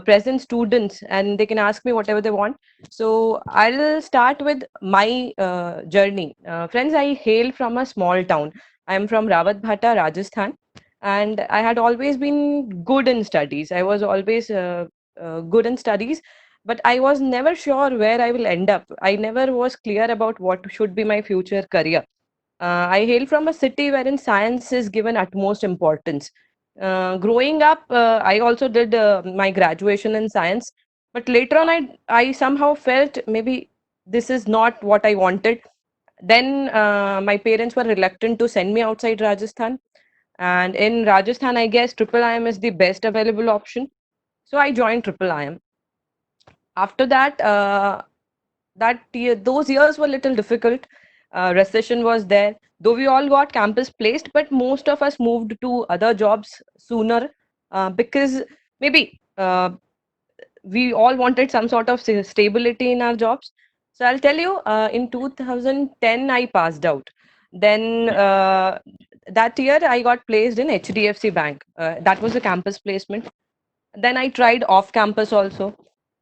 present students and they can ask me whatever they want. So I'll start with my journey. Friends, I hail from a small town. I am from Rawat Bhata, Rajasthan, and I had always been good in studies. I was always good in studies, but I was never sure where I will end up. I never was clear about what should be my future career. I hail from a city wherein science is given utmost importance. Growing up, I also did my graduation in science, but later on, I somehow felt maybe this is not what I wanted. Then my parents were reluctant to send me outside Rajasthan, and in Rajasthan, I guess Triple IM is the best available option. So I joined Triple IM. After that, those years were little difficult. Recession was there, though we all got campus placed, but most of us moved to other jobs sooner because maybe we all wanted some sort of stability in our jobs. So I'll tell you, in 2010 I passed out. Then that year I got placed in HDFC Bank. That was a campus placement. Then I tried off campus also.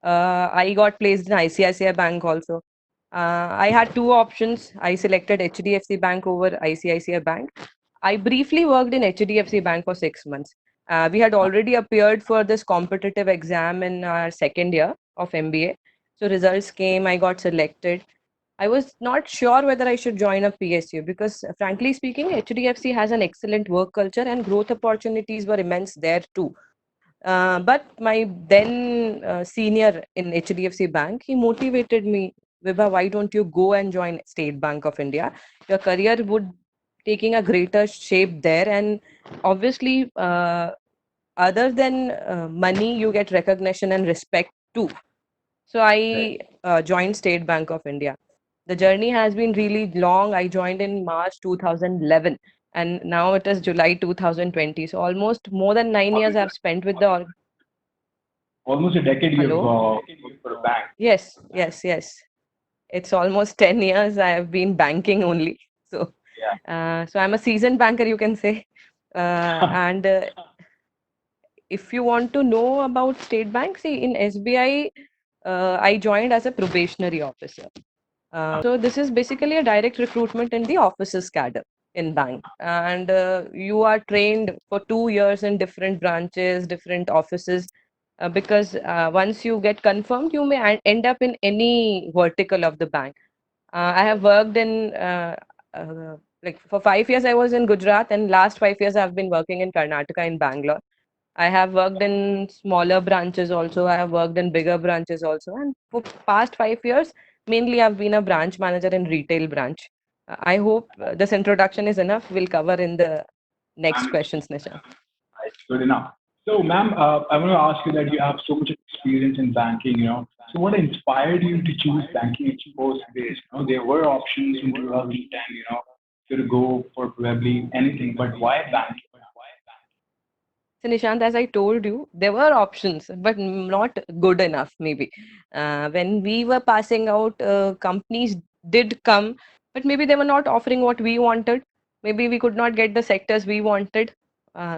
I got placed in ICICI Bank also. I had two options. I selected HDFC Bank over ICICI Bank. I briefly worked in HDFC Bank for 6 months. We had already appeared for this competitive exam in our second year of MBA. So results came, I got selected. I was not sure whether I should join a PSU because, frankly speaking, HDFC has an excellent work culture and growth opportunities were immense there too. But my then senior in HDFC Bank, he motivated me, Vibha, why don't you go and join State Bank of India? Your career would taking a greater shape there, and obviously, other than money, you get recognition and respect too. So Right. I joined State Bank of India. The journey has been really long. I joined in March 2011 and now it is July 2020. So almost more than 9 years I've spent with the Almost a decade you've hello. worked for a bank. Yes, yes, yes. It's almost 10 years I have been banking only. So so I'm a seasoned banker, you can say. And if you want to know about State Bank, see in SBI, I joined as a probationary officer. So this is basically a direct recruitment in the officers cadre in bank, and you are trained for 2 years in different branches, different offices. Because once you get confirmed, you may end up in any vertical of the bank. I have worked in like for 5 years I was in Gujarat, and last 5 years I've been working in Karnataka in Bangalore. I have worked in smaller branches also. I have worked in bigger branches also. And for past 5 years, mainly I've been a branch manager in retail branch. I hope this introduction is enough. We'll cover in the next questions, Nisha. It's good enough. So, ma'am, I want to ask you that you have so much experience in banking, So, what inspired you to choose banking in the first place? There were options in 2010, to go for probably anything, but why banking? So, Nishant, as I told you, there were options, but not good enough, maybe. When we were passing out, companies did come, but maybe they were not offering what we wanted. Maybe we could not get the sectors we wanted.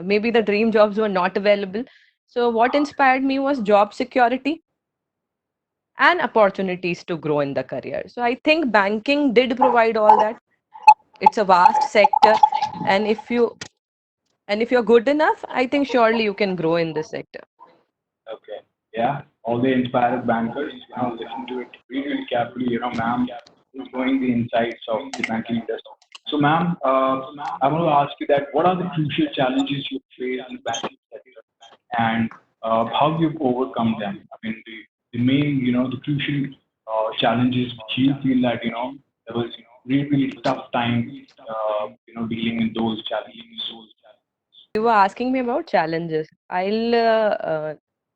Maybe the dream jobs were not available. So, what inspired me was job security and opportunities to grow in the career. So, I think banking did provide all that. It's a vast sector, and if you're good enough, I think surely you can grow in this sector. Okay. Yeah. All the inspired bankers, listen to it really, really carefully. Ma'am is knowing the insights of the banking industry. So, ma'am, I want to ask you that what are the crucial challenges you face in the banking sector and how you've overcome them? I mean, the main, the crucial challenges which you feel that, there was really, really tough time, dealing with those challenges. You were asking me about challenges.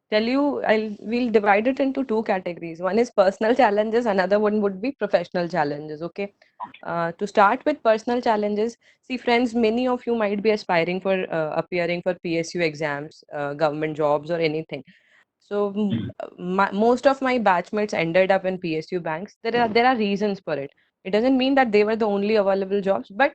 Tell you, we'll divide it into two categories. One is personal challenges, another one would be professional challenges. Okay. To start with personal challenges, see, friends, many of you might be aspiring for appearing for PSU exams, government jobs, or anything. So most of my batchmates ended up in PSU banks. There are reasons for it. It doesn't mean that they were the only available jobs, but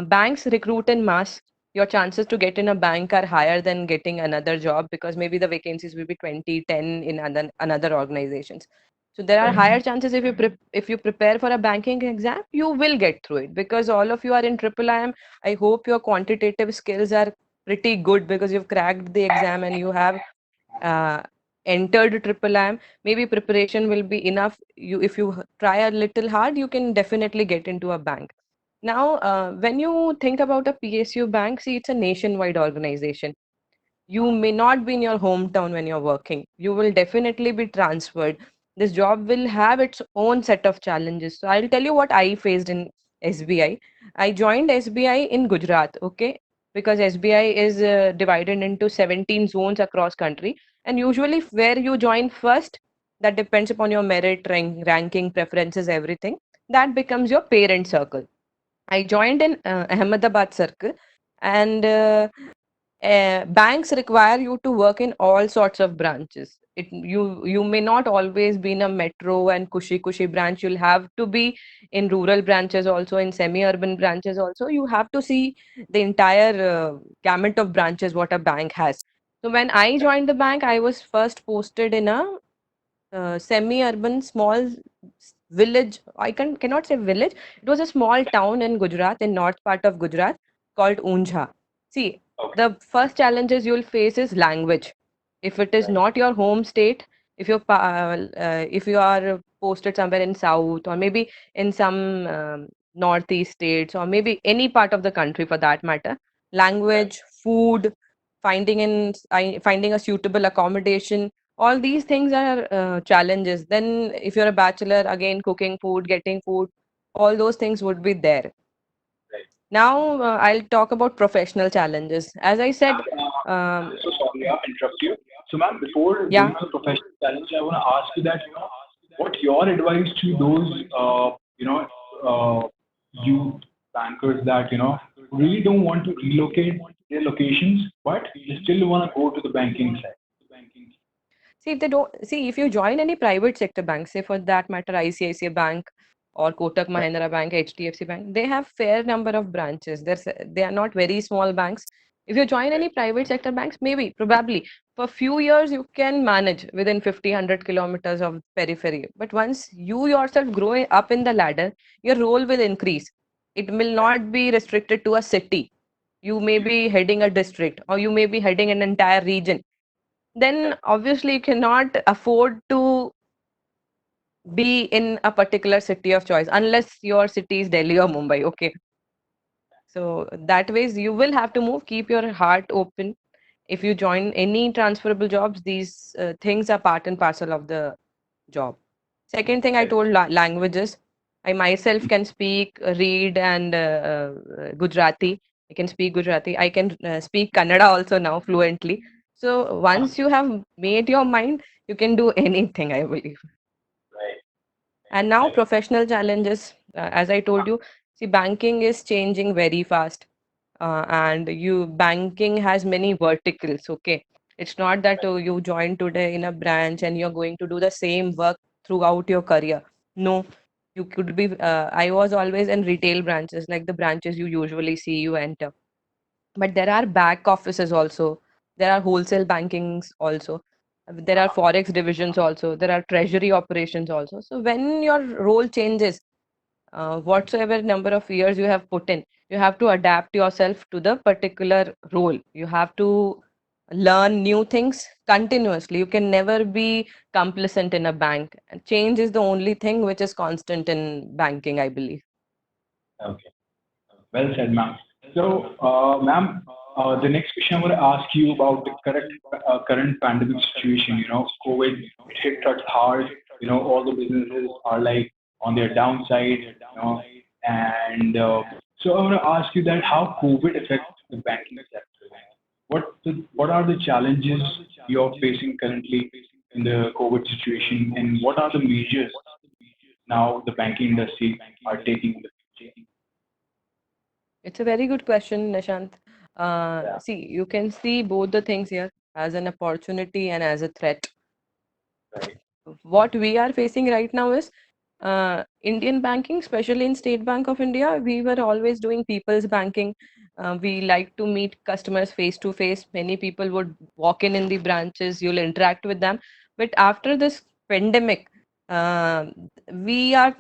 banks recruit in mass. your chances to get in a bank are higher than getting another job, because maybe the vacancies will be 20, 10 in another organizations. So there are higher chances if if you prepare for a banking exam, you will get through it, because all of you are in triple IM. I hope your quantitative skills are pretty good because you've cracked the exam and you have uh, entered triple IM. Maybe preparation will be enough. You, if you try a little hard, you can definitely get into a bank. Now, when you think about a PSU bank, see, it's a nationwide organization. You may not be in your hometown when you're working. You will definitely be transferred. This job will have its own set of challenges. So I'll tell you what I faced in SBI. I joined SBI in Gujarat, okay? Because SBI is divided into 17 zones across country. And usually where you join first, that depends upon your merit, ranking, preferences, everything. That becomes your parent circle. I joined in Ahmedabad circle, and banks require you to work in all sorts of branches. You may not always be in a metro and cushy branch. You'll have to be in rural branches also, in semi-urban branches also. You have to see the entire gamut of branches what a bank has. So when I joined the bank, I was first posted in a semi-urban small village. Cannot say village. It was a small town in Gujarat, in north part of Gujarat, called Unjha. See, Okay. the first challenges you'll face is language. If it is Right. not your home state, if you are posted somewhere in south, or maybe in some northeast states, or maybe any part of the country for that matter, Right. language, food, finding a suitable accommodation, all these things are challenges. Then if you're a bachelor, again cooking food, getting food, all those things would be there. Right. Now I'll talk about professional challenges. As I said, Ma'am, um, so sorry, I interrupt you. So, ma'am, before yeah. going to the professional challenge, I want to ask you that, what your advice to those, youth bankers that, really don't want to relocate their locations, but they still want to go to the banking side. See, if they don't see, if you join any private sector bank, say for that matter, ICICI Bank or Kotak Right. Mahindra Bank, HDFC Bank, they have fair number of branches. They are not very small banks. If you join any private sector banks, maybe, probably, for few years you can manage within 50, 100 kilometers of periphery. But once you yourself grow up in the ladder, your role will increase. It will Right. not be restricted to a city. You may be heading a district, or you may be heading an entire region. Then Right. obviously you cannot afford to be in a particular city of choice unless your city is Delhi or Mumbai. Okay. So that ways you will have to move. Keep your heart open. If you join any transferable jobs, these things are part and parcel of the job. Second thing I Right. told, languages. I myself can speak, read, and Gujarati. I can speak Gujarati. I can speak Kannada also now fluently. So once you have made your mind, you can do anything, I believe. Right. And now Right. professional challenges. As I told you, see, banking is changing very fast, and you banking has many verticals. Okay, it's not that you join today in a branch and you're going to do the same work throughout your career. No, you could be. I was always in retail branches, like the branches you usually see you enter, but there are back offices also. There are wholesale bankings also. There are forex divisions also. There are treasury operations also. So when your role changes, whatsoever number of years you have put in, you have to adapt yourself to the particular role. You have to learn new things continuously. You can never be complacent in a bank. And change is the only thing which is constant in banking, I believe. Okay. Well said, ma'am. So, ma'am, the next question I want to ask you about the current pandemic situation. COVID, it hit us hard. All the businesses are like on their downside. And so I want to ask you that how COVID affects the banking sector. What are the challenges you're facing currently in the COVID situation, and what are the measures now the banking industry are taking in the future? It's a very good question, Nishant. Yeah. See, you can see both the things here, as an opportunity and as a threat. Right. What we are facing right now is Indian banking, especially in State Bank of India, we were always doing people's banking. We like to meet customers face to face. Many people would walk in the branches, you'll interact with them. But after this pandemic, uh, we are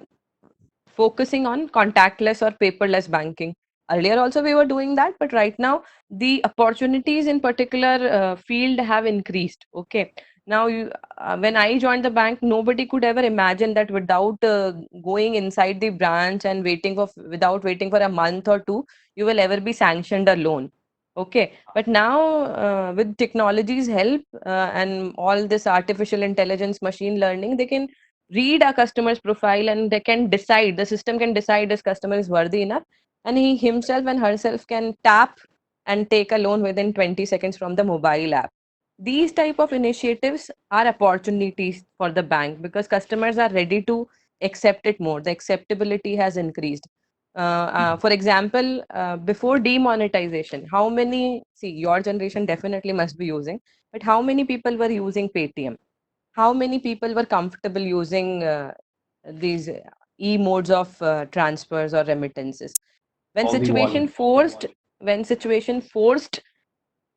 focusing on contactless or paperless banking. Earlier also we were doing that, but right now the opportunities in particular field have increased. Okay, now when I joined the bank, nobody could ever imagine that without going inside the branch and without waiting for a month or two, you will ever be sanctioned a loan. Okay, but now with technology's help and all this artificial intelligence, machine learning, they can read a customer's profile and they can decide, the system can decide this customer is worthy enough, and he himself and herself can tap and take a loan within 20 seconds from the mobile app. These type of initiatives are opportunities for the bank because customers are ready to accept it more. The acceptability has increased. For example, before demonetization, how many, see, your generation definitely must be using, but how many people were using Paytm? How many people were comfortable using these e-modes of transfers or remittances? When All the situation wallets. forced, when situation forced,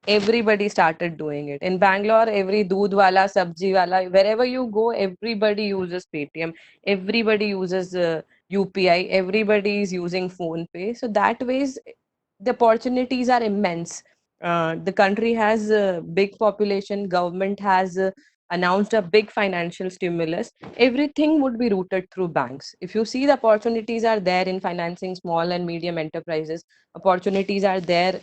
everybody started doing it. In Bangalore, every doodh wala, sabji wala, wherever you go, everybody uses Paytm. Everybody uses UPI. Everybody is using phone pay. So that ways, the opportunities are immense. The country has a big population. Government has announced a big financial stimulus. Everything would be routed through banks. If you see, the opportunities are there in financing small and medium enterprises. Opportunities are there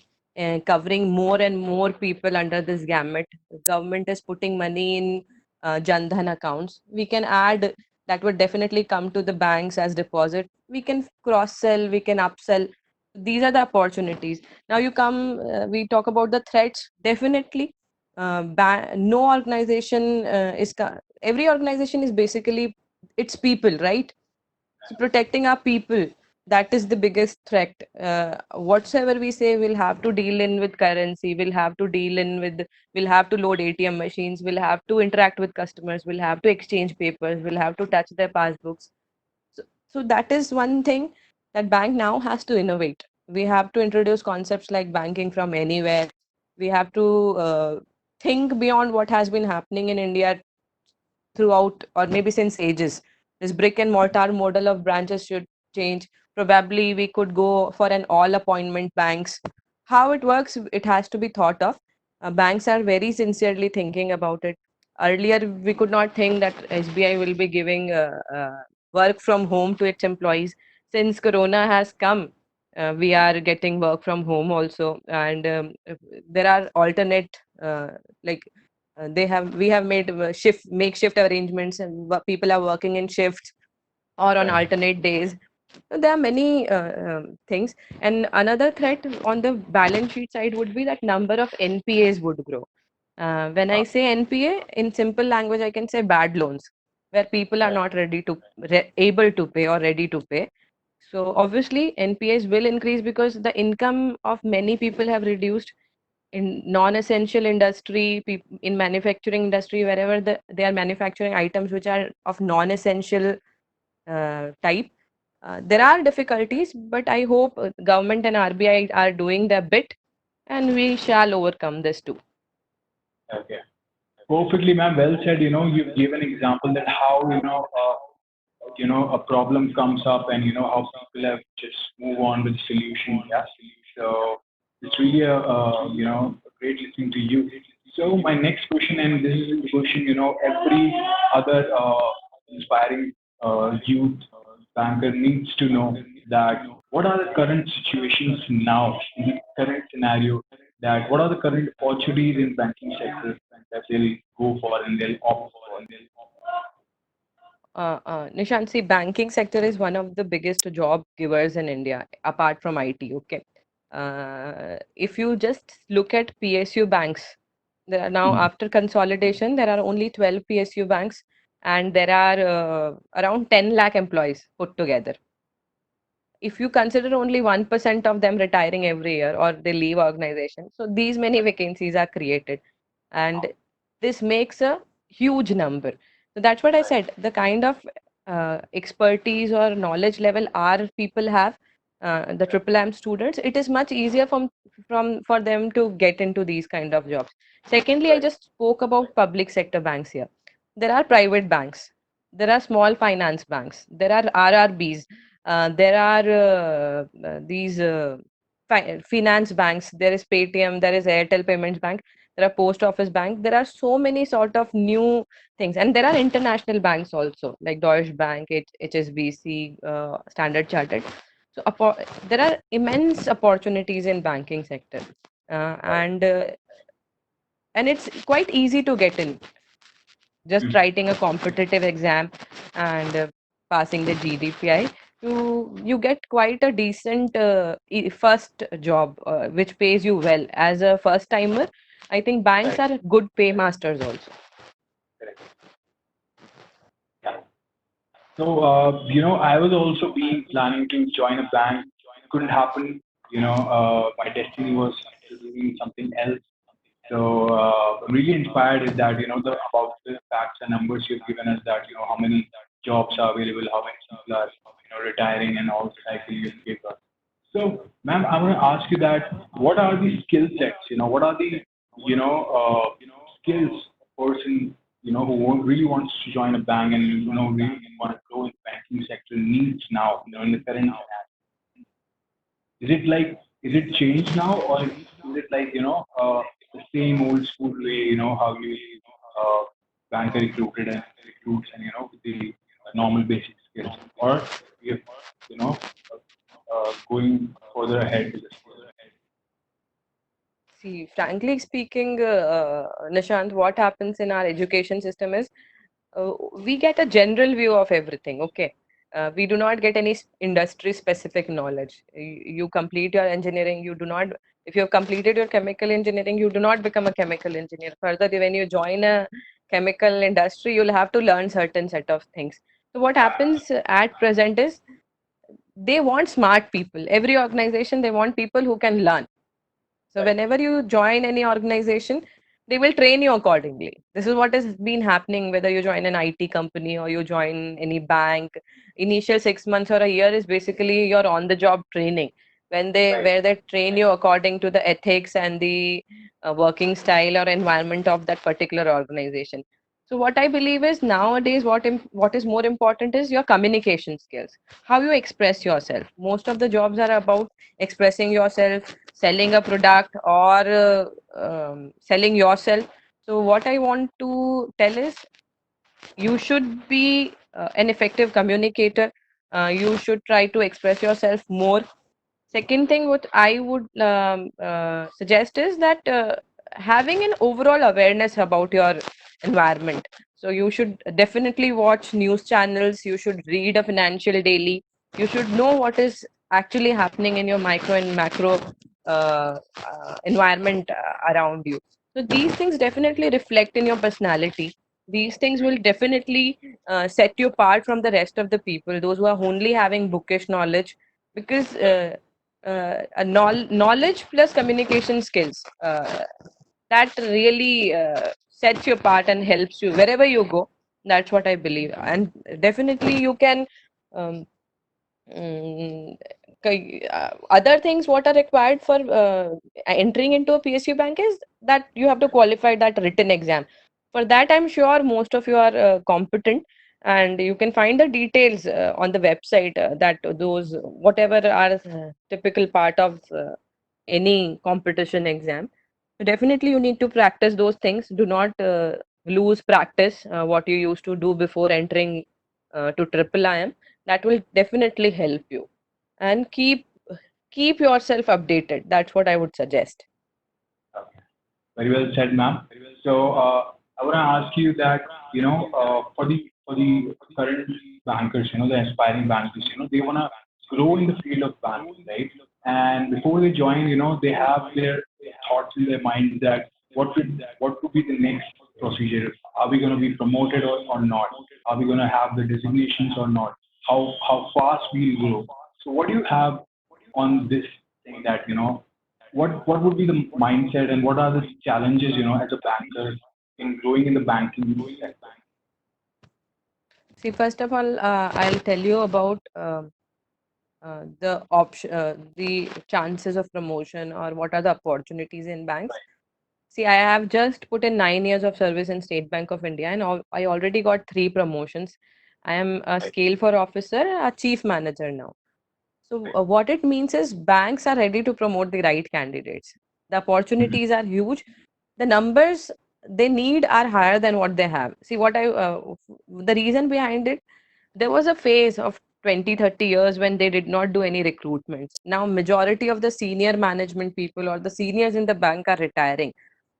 covering more and more people under this gamut. Government is putting money in Jan Dhan accounts. We can add, that would definitely come to the banks as deposit. We can cross sell, we can upsell. These are the opportunities. Now you come, we talk about the threats. Definitely, no organization every organization is basically its people, right? So protecting our people, that is the biggest threat. Whatsoever we say, we'll have to deal in with currency, we'll have to load ATM machines, we'll have to interact with customers, we'll have to exchange papers, we'll have to touch their passbooks. So that is one thing that bank now has to innovate. We have to introduce concepts like banking from anywhere. We have to think beyond what has been happening in India throughout, or maybe since ages. This brick and mortar model of branches should change. Probably we could go for an all appointment banks. How it works, it has to be thought of. Banks are very sincerely thinking about it. Earlier, we could not think that SBI will be giving work from home to its employees. Since Corona has come, we are getting work from home also, and there are alternate like they have we have made shift makeshift arrangements, and people are working in shifts or on Right. alternate days. So there are many things. And another threat on the balance sheet side would be that number of NPAs would grow. When I say NPA, in simple language, I can say bad loans, where people are Right. not able to pay or ready to pay. So obviously, NPAs will increase because the income of many people have reduced in non-essential industry, in manufacturing industry, wherever they are manufacturing items which are of non-essential type. There are difficulties, but I hope government and RBI are doing their bit, and we shall overcome this too. Okay. Perfectly, ma'am. Well said. You've given example that how, a problem comes up and, how people have just move on with the solution. Yeah. So it's really a great listening to you. So my next question, and this is the question, every other inspiring youth banker needs to know that what are the current situations now in the current scenario, that what are the current opportunities in banking sector that they'll go for and they'll opt for. Nishant, see, banking sector is one of the biggest job givers in India, apart from IT. Okay. If you just look at PSU banks, there are now, Mhm. after consolidation, there are only 12 PSU banks, and there are around 10 lakh employees put together. If you consider only 1% of them retiring every year or they leave organization, so these many vacancies are created, and this makes a huge number. So that's what I said, the kind of expertise or knowledge level our people have, the triple M students, it is much easier from for them to get into these kind of jobs. Secondly, I Right. just spoke about public sector banks here. There are private banks, there are small finance banks, there are RRBs, there are these finance banks. There is Paytm, there is Airtel Payments Bank, there are Post Office Bank. There are so many sort of new things, and there are international banks also like Deutsche Bank, HSBC, Standard Chartered. So there are immense opportunities in banking sector, uh, Right. and uh, and it's quite easy to get in. Just Mhm. writing a competitive exam and passing the GDPI, you get quite a decent first job, which pays you well as a first timer. I think banks Right. are good paymasters also. Correct. Yeah. So, I was also being planning to join a bank. Couldn't happen. My destiny was doing something else. So, I'm really inspired is that, about the facts and numbers you've given us that, how many jobs are available, how many people are, retiring and all the cycle you gave us. So, ma'am, I want to ask you that what are the skill sets? What are the, skills a person, who really wants to join a bank and, really want to grow in the banking sector needs now, in the current scenario? Is it like, is it changed now, or is it like, the same old school way, how you banker recruited and recruits and, with the normal basic skills? Or we have, you know, going further ahead with the skills? See, frankly speaking, Nishant, what happens in our education system is we get a general view of everything. Okay. We do not get any industry specific knowledge. You complete your engineering, you do not, if you have completed your chemical engineering, you do not become a chemical engineer. Further, when you join a chemical industry, you'll have to learn certain set of things. So, what happens at present is they want smart people. Every organization, they want people who can learn. So Right, whenever you join any organization, they will train you accordingly. This is what has been happening whether you join an IT company or you join any bank. Initial 6 months or a year is basically your on the job training when right, where they train you according to the ethics and the working style or environment of that particular organization. So what I believe is nowadays what is more important is your communication skills, how you express yourself. Most of the jobs are about expressing yourself, selling a product, or selling yourself. So what I want to tell is you should be an effective communicator. You should try to express yourself more. Second thing, what I would suggest is that having an overall awareness about your environment. So you should definitely watch news channels. You should read a financial daily. You should know what is actually happening in your micro and macro environment around you. So these things definitely reflect in your personality. These things will definitely set you apart from the rest of the people, those who are only having bookish knowledge, because knowledge plus communication skills, that really sets you apart and helps you wherever you go. That's what I believe, and definitely you can um, Mm, other things what are required for entering into a PSU bank is that you have to qualify that written exam. For that, I'm sure most of you are competent, and you can find the details on the website that those whatever are typical part of any competition exam. So definitely, you need to practice those things. Do not lose practice what you used to do before entering to triple IM. That will definitely help you, and keep yourself updated. That's what I would suggest. okay. Very well said, ma'am. So, I want to ask you that, for the current bankers, the aspiring bankers, they want to grow in the field of banking, right? And before they join, they have their thoughts in their minds that what would be the next procedure? Are we going to be promoted or not? Are we going to have the designations or not? How fast we'll grow? So, what do you have on this thing that what would be the mindset and what are the challenges, as a banker in growing in the banking sector? See, first of all, I'll tell you about the option, the chances of promotion, or what are the opportunities in banks. See, I have just put in 9 years of service in State Bank of India, and I already got three promotions. I am a scale for officer, a chief manager now. So, what it means is banks are ready to promote the right candidates. The Mhm. opportunities are huge. The numbers they need are higher than what they have. See, the reason behind it, there was a phase of 20, 30 years when they did not do any recruitments. Now, majority of the senior management people or the seniors in the bank are retiring.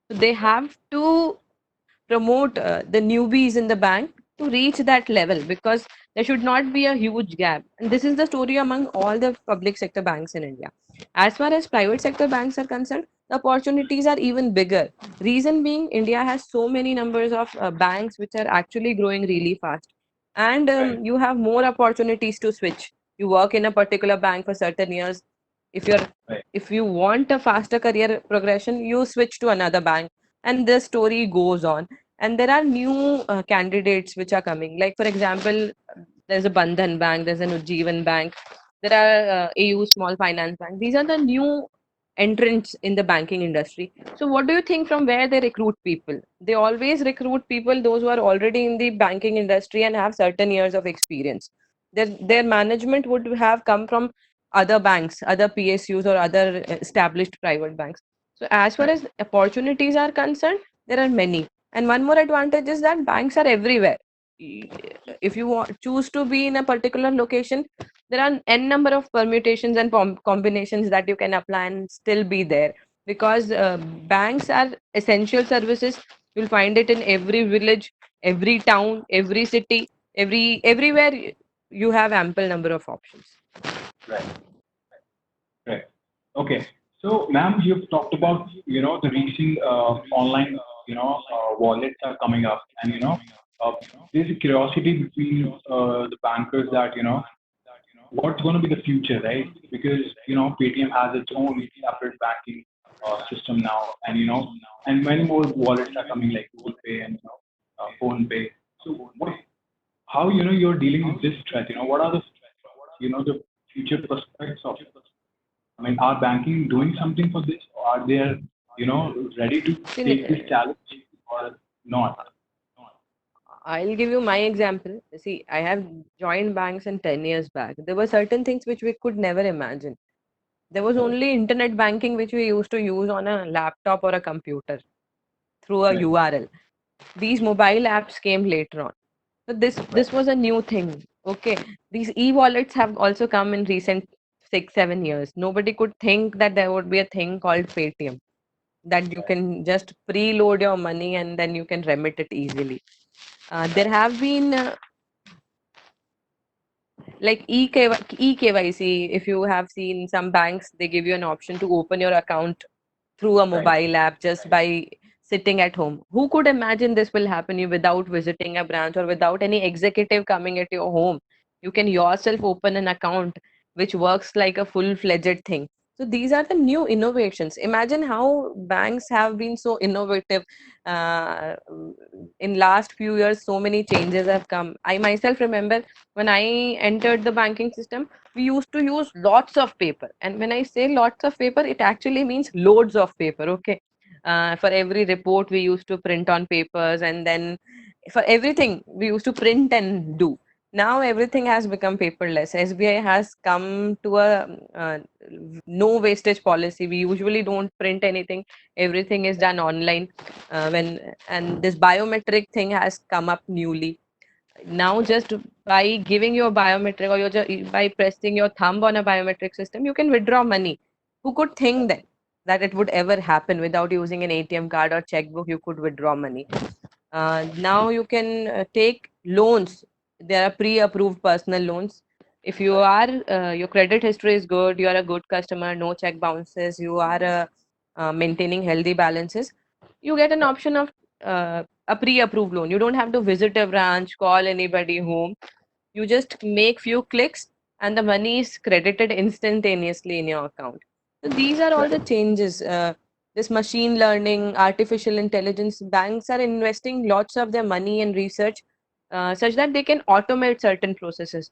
So they have to promote the newbies in the bank to reach that level, because there should not be a huge gap. And this is the story among all the public sector banks in India. As far as private sector banks are concerned, the opportunities are even bigger. Reason being, India has so many numbers of banks which are actually growing really fast, and Right. you have more opportunities to switch. You work in a particular bank for certain years. If you're Right. if you want a faster career progression, you switch to another bank, and the story goes on. And there are new candidates which are coming, like for example, there's a Bandhan Bank, there's an Ujjivan Bank, there are AU Small Finance Bank. These are the new entrants in the banking industry. So what do you think, from where they recruit people? They always recruit people those who are already in the banking industry and have certain years of experience. Their management would have come from other banks, other PSUs, or other established private banks. So as far Right. as opportunities are concerned, there are many. And one more advantage is that banks are everywhere. If you choose to be in a particular location, there are n number of permutations and combinations that you can apply and still be there, because banks are essential services. You'll find it in every village, every town, every city, everywhere. You have ample number of options. Right. Right. Okay. So, ma'am, you've talked about, the recent online, wallets are coming up, and uh, there's a curiosity between the bankers that what's going to be the future, right? Because Paytm has its own separate banking system now, and and many more wallets are coming like Google Pay and Phone Pay. So, how you're dealing with this threat? What are the future prospects of it? I mean, are banking doing something for this? Are they, ready to take this See, challenge or not? I'll give you my example. See, I have joined banks in 10 years back. There were certain things which we could never imagine. There was Right. only internet banking which we used to use on a laptop or a computer through a Right. URL. These mobile apps came later on. So Right. this was a new thing. Okay. These e-wallets have also come in recent 6, 7 years. Nobody could think that there would be a thing called Paytm, that you Right. can just preload your money and then you can remit it easily. There have been like eKYC. If you have seen some banks, they give you an option to open your account through a Right. mobile app just by sitting at home. Who could imagine this will happen you without visiting a branch or without any executive coming at your home? You can yourself open an account which works like a full-fledged thing. So these are the new innovations. Imagine how banks have been so innovative. Uh, in last few years, so many changes have come. I myself remember when I entered the banking system, we used to use lots of paper. And when I say lots of paper, it actually means loads of paper. Okay. For every report, we used to print on papers, and then for everything, we used to print and do. Now everything has become paperless. SBI has come to a no wastage policy. We usually don't print anything. Everything is done online. When and this biometric thing has come up newly. Now just by giving your biometric, or by pressing your thumb on a biometric system, you can withdraw money. Who could think that it would ever happen? Without using an ATM card or checkbook, you could withdraw money. Now you can take loans. There are pre-approved personal loans. If you are your credit history is good, you are a good customer, no check bounces, you are maintaining healthy balances, you get an option of a pre-approved loan. You don't have to visit a branch, call anybody home. You just make few clicks and the money is credited instantaneously in your account. So these are all Right. the changes. This machine learning, artificial intelligence, banks are investing lots of their money and research such that they can automate certain processes,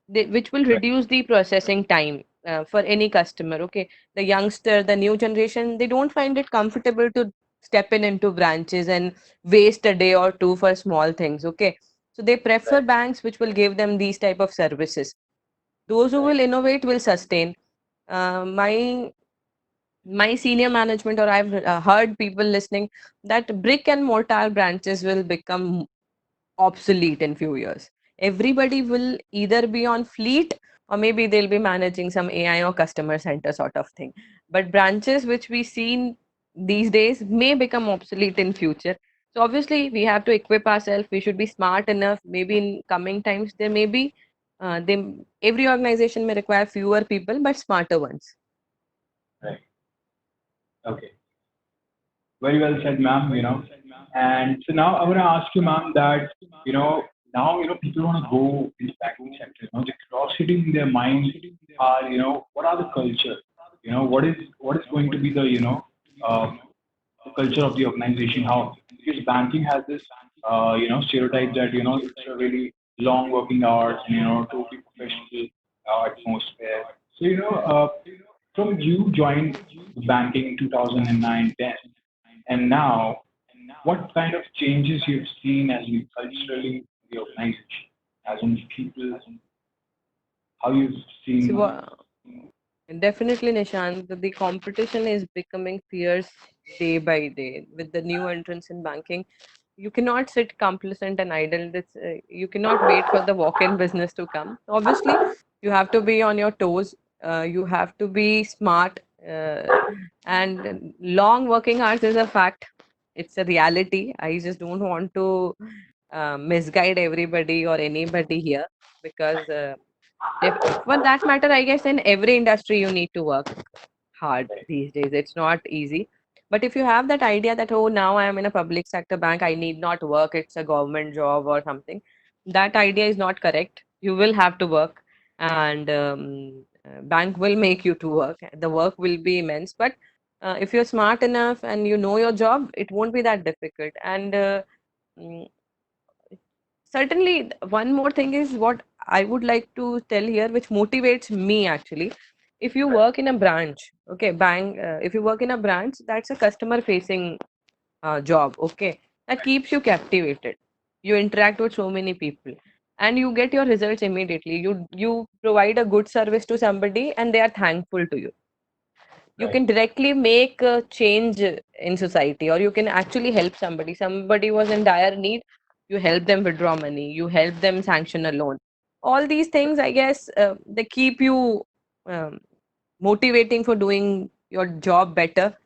which will Right. reduce the processing time for any customer. Okay, the youngster, the new generation, they don't find it comfortable to step in into branches and waste a day or two for small things. Okay, so they prefer Right. banks which will give them these type of services. Those who will Right. innovate will sustain. My senior management, or I've heard people listening, that brick and mortar branches will become obsolete in few years. Everybody will either be on fleet, or maybe they'll be managing some AI or customer center sort of thing. But branches which we see these days may become obsolete in future. So obviously we have to equip ourselves. We should be smart enough. Maybe in coming times there may be every organization may require fewer people but smarter ones. Right. Okay. Very well said, ma'am. And so now I want to ask you, ma'am, that now people want to go in the banking sector. The curiosity in their mind are what are the culture? What is going to be the culture of the organization? How, because banking has this stereotype that it's a really long working hours and totally professional atmosphere. So from you joined the banking in 2009, 10, and now, what kind of changes you've seen as in culturally the organization, as in people, how you've So, seen? definitely, Nishant, the competition is becoming fierce day by day with the new entrants in banking. You cannot sit complacent and idle. You cannot wait for the walk-in business to come. Obviously, you have to be on your toes. You have to be smart. And long working hours is a fact. It's a reality. I just don't want to misguide everybody or anybody here, because for that matter, I guess in every industry you need to work hard these days. It's not easy. But if you have that idea that, oh, now I am in a public sector bank, I need not work, it's a government job or something, that idea is not correct. You will have to work, and bank will make you to work. The work will be immense. But if you're smart enough and you know your job, it won't be that difficult. And mm, certainly, one more thing is what I would like to tell here, which motivates me actually. If you Right, work in a branch, okay, if you work in a branch, that's a customer facing job, okay, that keeps you captivated. You interact with so many people and you get your results immediately. You provide a good service to somebody and they are thankful to you. You right, can directly make a change in society, or you can actually help somebody was in dire need. You help them withdraw money, you help them sanction a loan. All these things, I guess, they keep you um, motivating for doing your job better,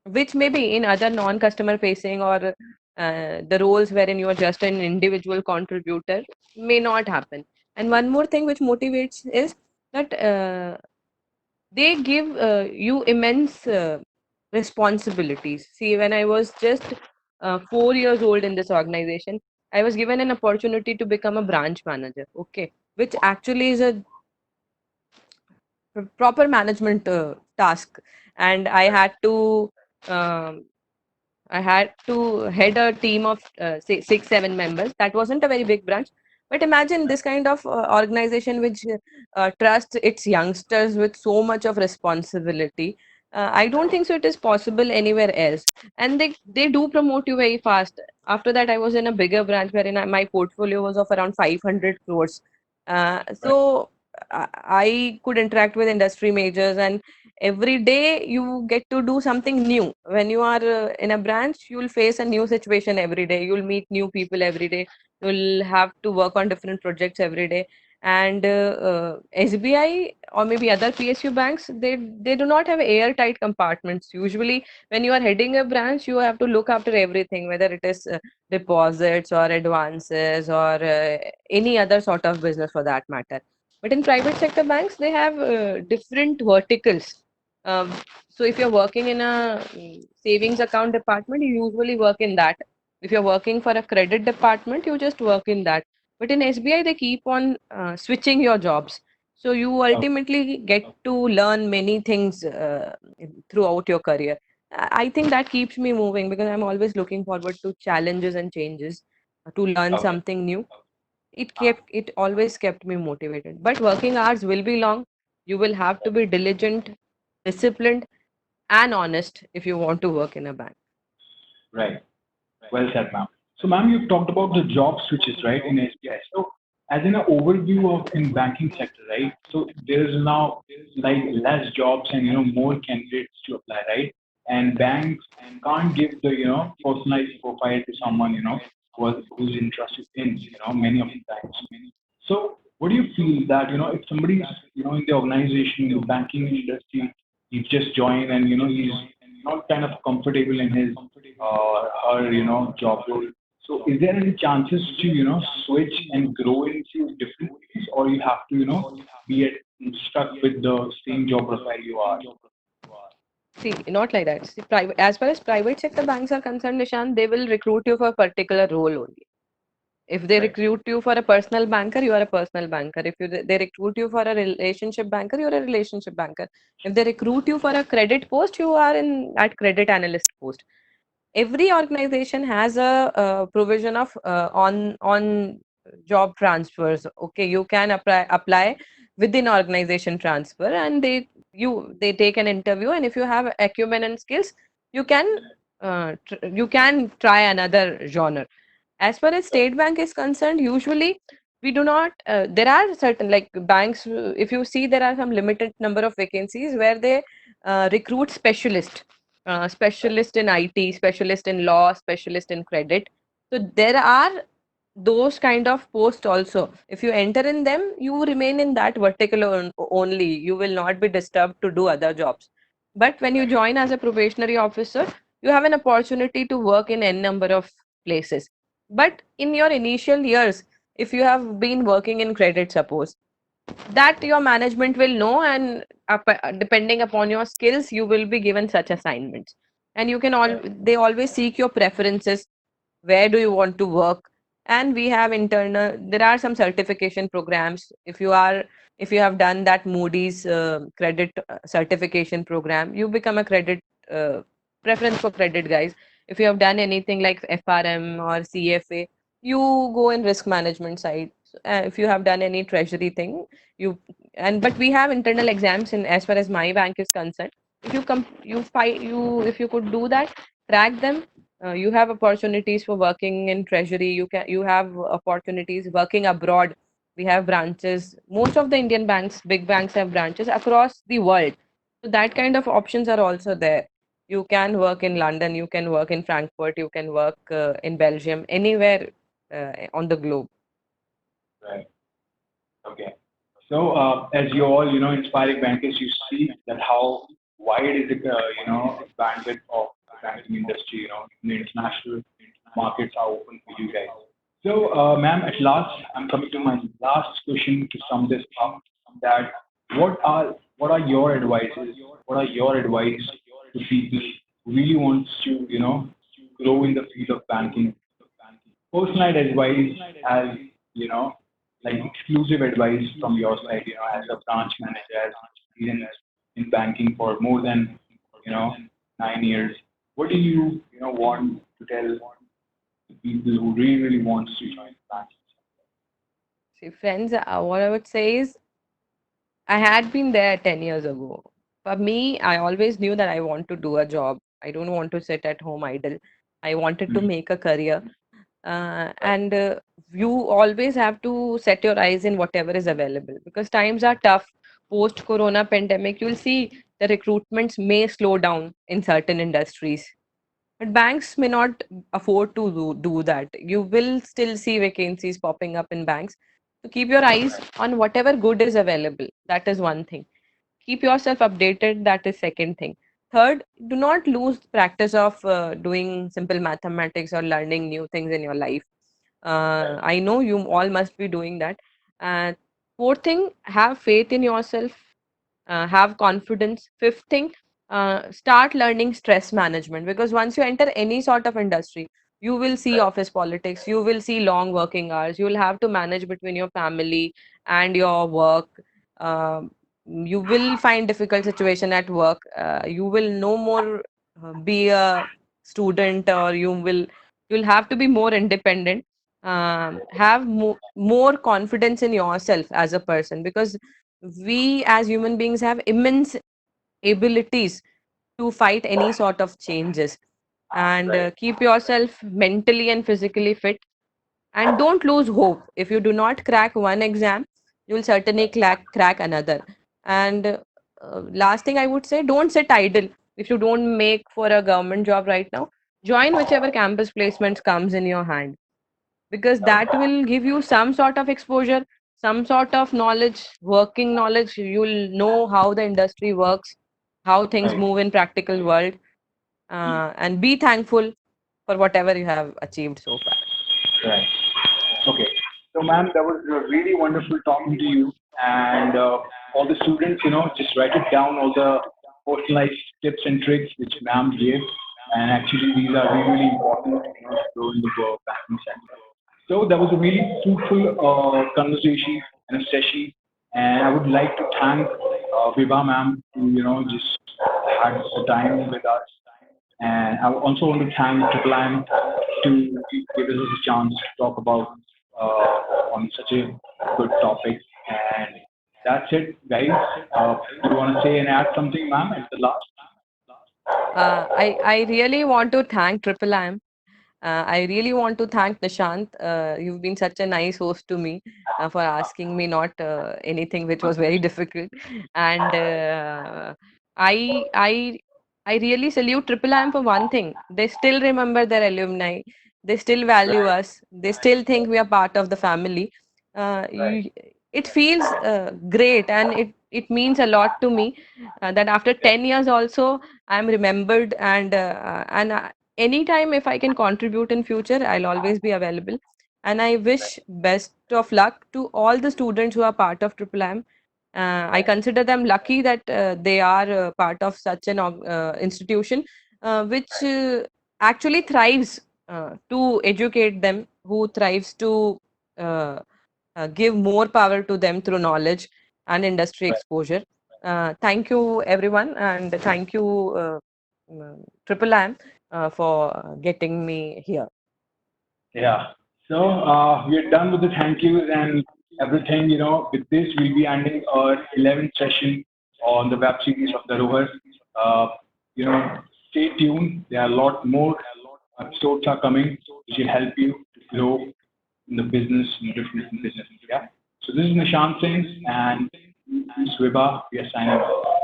which maybe in other non customer facing or the roles wherein you are just an individual contributor may not happen. And one more thing which motivates is that they give you immense responsibilities. See, when I was just 4 years old in this organization, I was given an opportunity to become a branch manager, okay, which actually is a proper management task. And um, I had to head a team of say 6, 7 members. That wasn't a very big branch, but imagine this kind of organization which trusts its youngsters with so much of responsibility. I don't think so. It is possible anywhere else, and they do promote you very fast. After that, I was in a bigger branch wherein my portfolio was of around 500 crores. right, So I could interact with industry majors, and every day you get to do something new. When you are in a branch, you'll face a new situation every day. You'll meet new people every day. You'll have to work on different projects every day. And SBI or maybe other PSU banks, they do not have airtight compartments. Usually when you are heading a branch, you have to look after everything, whether it is deposits or advances or any other sort of business for that matter. But in private sector banks, they have different verticals. um, so if you're working in a savings account department, you usually work in that. If you're working for a credit department, you just work in that. But in SBI, they keep on switching your jobs. So you okay, ultimately get to learn many things throughout your career. I think that keeps me moving because I'm always looking forward to challenges and changes, to learn okay. something new. it always kept me motivated. But working hours will be long. You will have to be diligent, disciplined, and honest if you want to work in a bank. Right. Well said, ma'am. So, ma'am, you've talked about the job switches, right, in SBI. So, as in an overview of in banking sector, right? So there is now like less jobs and more candidates to apply, right? And banks can't give the personalized profile to someone who's interested in many of the times. So, what do you feel that if somebody's in the organization, in the banking industry, he's just joined and he's not kind of comfortable in his her job role. So, is there any chances to switch and grow into different fields, or you have to be stuck with the same job profile you are? See, not like that. See, private, as far as private sector banks are concerned, Nishan, they will recruit you for a particular role only. If they Right. recruit you for a personal banker, you are a personal banker. If they recruit you for a relationship banker, you are a relationship banker. If they recruit you for a credit post, you are in that credit analyst post. Every organization has a, provision of on job transfers. Okay, you can apply within organization transfer, and they take an interview, and if you have acumen and skills, you can you can try another genre. As far as State Bank is concerned, usually we do not. There are certain like banks. If you see, there are some limited number of vacancies where they recruit specialists, specialist in IT, specialist in law, specialist in credit. So there are those kind of posts also. If you enter in them, you remain in that vertical only. You will not be disturbed to do other jobs. But when you join as a probationary officer, you have an opportunity to work in n number of places. But in your initial years, if you have been working in credit, suppose that your management will know, and depending upon your skills, you will be given such assignments. And you can all Right. they always seek your preferences, where do you want to work. And we have internal, there are some certification programs. If you have done that Moody's credit certification program, you become a credit uh, preference for credit guys. If you have done anything like FRM or CFA, you go in risk management side. If you have done any treasury thing, you and but we have internal exams in as far as my bank is concerned. If you come you fight you if you could do that, track them, you have opportunities for working in treasury. You have opportunities working abroad. We have branches. Most of the Indian banks, big banks, have branches across the world. So that kind of options are also there. You can work in London, you can work in Frankfurt, you can work in Belgium, anywhere on the globe. Right. Okay. So, as you all, inspiring bankers, you see that how wide is the, bandwidth of the banking industry, the international markets are open for you guys. So, ma'am, at last, I'm coming to my last question to sum this up. That what are your advices? What are your advice to people who really wants to, grow in the field of banking? Personal advice as like exclusive advice from your side, as a branch manager, as experienced in banking for more than you know 9 years. What do you want to tell the people who really wants to join banking? See, friends, what I would say is I had been there 10 years ago. For me, I always knew that I want to do a job. I don't want to sit at home idle. I wanted to Mhm. make a career. Right. And You always have to set your eyes in whatever is available because times are tough. Post corona pandemic, you'll see the recruitments may slow down in certain industries, but banks may not afford to do that. You will still see vacancies popping up in banks. So keep your eyes on whatever good is available. That is one thing. Keep yourself updated. That is second thing. Third, do not lose practice of doing simple mathematics or learning new things in your life. Right. I know you all must be doing that. Uh, Fourth thing, have faith in yourself, have confidence. Fifth thing, start learning stress management because once you enter any sort of industry, you will see Right. office politics, you will see long working hours, you will have to manage between your family and your work. Um, you will find difficult situation at work. You will no more be a student, or you'll have to be more independent. have more confidence in yourself as a person, because we as human beings have immense abilities to fight any sort of changes. And keep yourself mentally and physically fit, and don't lose hope. If you do not crack one exam, you will certainly crack another. And last thing I would say, don't sit idle. If you don't make for a government job right now, join whichever campus placements comes in your hand, because that will give you some sort of exposure, some sort of knowledge, working knowledge. You'll know how the industry works, how things Right. move in practical world, and be thankful for whatever you have achieved so far. Right. Okay. So, ma'am, that was really wonderful talking to you. And all the students, just write it down, all the personalized tips and tricks which ma'am gave. And actually, these are really, really important, to grow in the banking sector. So, that was a really fruitful conversation and a session. And I would like to thank Vibha ma'am who, just had the time with us. And I also want to thank Triple M to give us a chance to talk about on such a good topic. And that's it, guys. Do you want to say and add something, ma'am, at the last? I really want to thank Triple M. I really want to thank Nishant. You've been such a nice host to me, for asking me not anything which was very difficult. And I I I really salute Triple M for one thing. They still remember their alumni. They still value Right, us. They still think we are part of the family. right, It feels great, and it means a lot to me, that after 10 years also I'm remembered. And anytime if I can contribute in future, I'll always be available. And I wish best of luck to all the students who are part of Triple M. I consider them lucky that they are part of such an institution, which actually thrives to educate them, who thrives to uh, give more power to them through knowledge and industry right. exposure. Thank you, everyone, and thank you, Triple M, for getting me here. Yeah. So we're done with the thank yous and everything. With this, we'll be ending our 11th session on the web series of the Rovers. Uh, Stay tuned. There are a lot more episodes are coming, which will help you to grow in the business, in different businesses. Yeah. So this is Nishant Singh and Sweba. We are signing off.